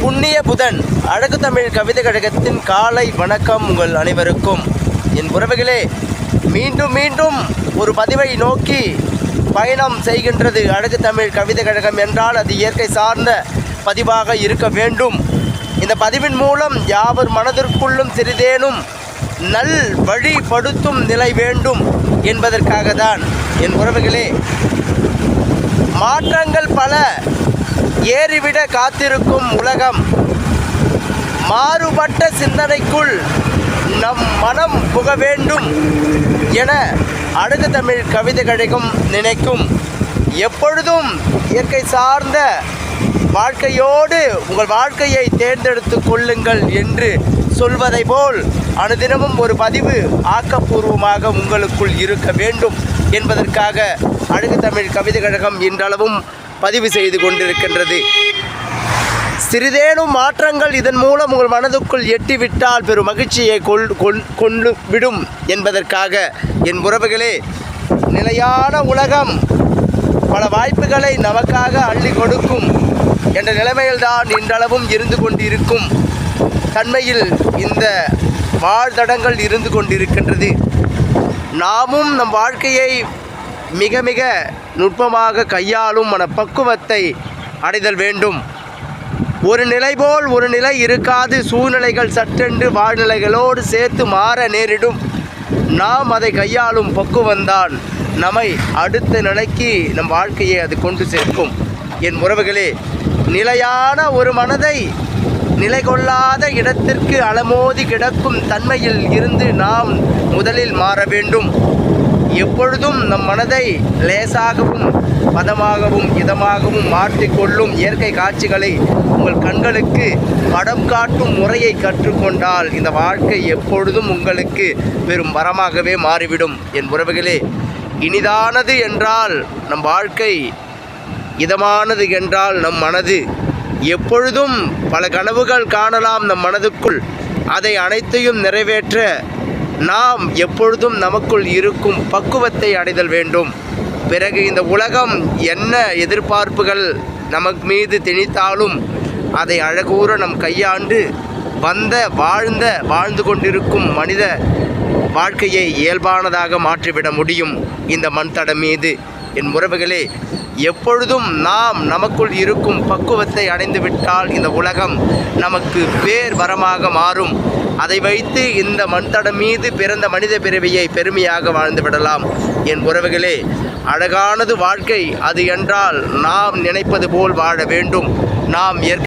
புண்ணிய புதன் அழகு தமிழ் கவிதை கழகத்தின் காலை வணக்கம் உங்கள் அனைவருக்கும். என் உறவுகளே, மீண்டும் மீண்டும் ஒரு பதிவை நோக்கி பயணம் செய்கின்றது அழகு தமிழ் கவிதை கழகம் என்றால் அது இயற்கை சார்ந்த பதிவாக இருக்க வேண்டும். இந்த பதிவின் மூலம் யாவர் மனதிற்குள்ளும் சிறிதேனும் நல் வழிபடுத்தும் நிலை வேண்டும் என்பதற்காக தான். என் உறவுகளே, மாற்றங்கள் பல ஏறிவிட காத்திருக்கும் உலகம், மாறுபட்ட சிந்தனைக்குள் நம் மனம் புக வேண்டும் என அழகு தமிழ் கவிதை கழகம் நினைக்கும். எப்பொழுதும் இயற்கை சார்ந்த வாழ்க்கையோடு உங்கள் வாழ்க்கையை தேர்ந்தெடுத்து கொள்ளுங்கள் என்று சொல்வதை போல் அனுதினமும் ஒரு பதிவு ஆக்கப்பூர்வமாக உங்களுக்குள் இருக்க வேண்டும் என்பதற்காக அழகு தமிழ் கவிதை கழகம் இன்றளவும் பதிவு செய்து கொண்டிருக்கின்றது. சிறிதேனும் மாற்றங்கள் இதன் மூலம் உங்கள் மனதுக்குள் எட்டிவிட்டால் பெரும் மகிழ்ச்சியை கொண்டு விடும் என்பதற்காக. என் உறவுகளே, நிலையான உலகம் பல வாய்ப்புகளை நமக்காக அள்ளி கொடுக்கும் என்ற நிலைமையில்தான் இன்றளவும் இருந்து கொண்டிருக்கும் தன்மையில் இந்த வாழ்தடங்கள் இருந்து கொண்டிருக்கின்றது. நாமும் நம் வாழ்க்கையை மிக மிக நுட்பமாக கையாளும் மனப்பக்குவத்தை அடைதல் வேண்டும். ஒரு நிலை போல் ஒரு நிலை இருக்காது. சூழ்நிலைகள் சட்டென்று வாழ்நிலைகளோடு சேர்த்து மாற நேரிடும். நாம் அதை கையாளும் பக்குவந்தான் நம்மை அடுத்த நிலைக்கு நம் வாழ்க்கையை அது கொண்டு சேர்க்கும். என் உறவுகளே, நிலையான ஒரு மனதை நிலை கொள்ளாத இடத்திற்கு அலமோதி கிடக்கும் தன்மையில் இருந்து நாம் முதலில் மாற வேண்டும். எப்பொழுதும் நம் மனதை லேசாகவும் பதமாகவும் இதமாகவும் மாற்றிக்கொள்ளும் இயற்கை காட்சிகளை உங்கள் கண்களுக்கு படம் காட்டும் முறையை கற்றுக்கொண்டால் இந்த வாழ்க்கை எப்பொழுதும் உங்களுக்கு வெறும் வரமாகவே மாறிவிடும். என் உறவுகளே, இனிதானது என்றால் நம் வாழ்க்கை, இதமானது என்றால் நம் மனது. எப்பொழுதும் பல கனவுகள் காணலாம் நம் மனதுக்குள். அதை அனைத்தையும் நிறைவேற்ற நாம் எப்பொழுதும் நமக்குள் இருக்கும் பக்குவத்தை அடைதல் வேண்டும். பிறகு இந்த உலகம் என்ன எதிர்பார்ப்புகள் நமக்கு மீது திணித்தாலும் அதை அழகூற நம் கையாண்டு வாழ்ந்து கொண்டிருக்கும் மனித வாழ்க்கையை இயல்பானதாக மாற்றிவிட முடியும் இந்த மண் தடம் மீது. என் உறவுகளே, எப்பொழுதும் நாம் நமக்குள் இருக்கும் பக்குவத்தை அடைந்துவிட்டால் இந்த உலகம் நமக்கு பேர் வரமாக மாறும். அதை வைத்து இந்த மண் தடம் மீது பிறந்த மனித பிறவியை பெருமையாக வாழ்ந்து விடலாம். என் உறவுகளே, அழகானது வாழ்க்கை. அது என்றால் நாம் நினைப்பது போல் வாழ வேண்டும். நாம்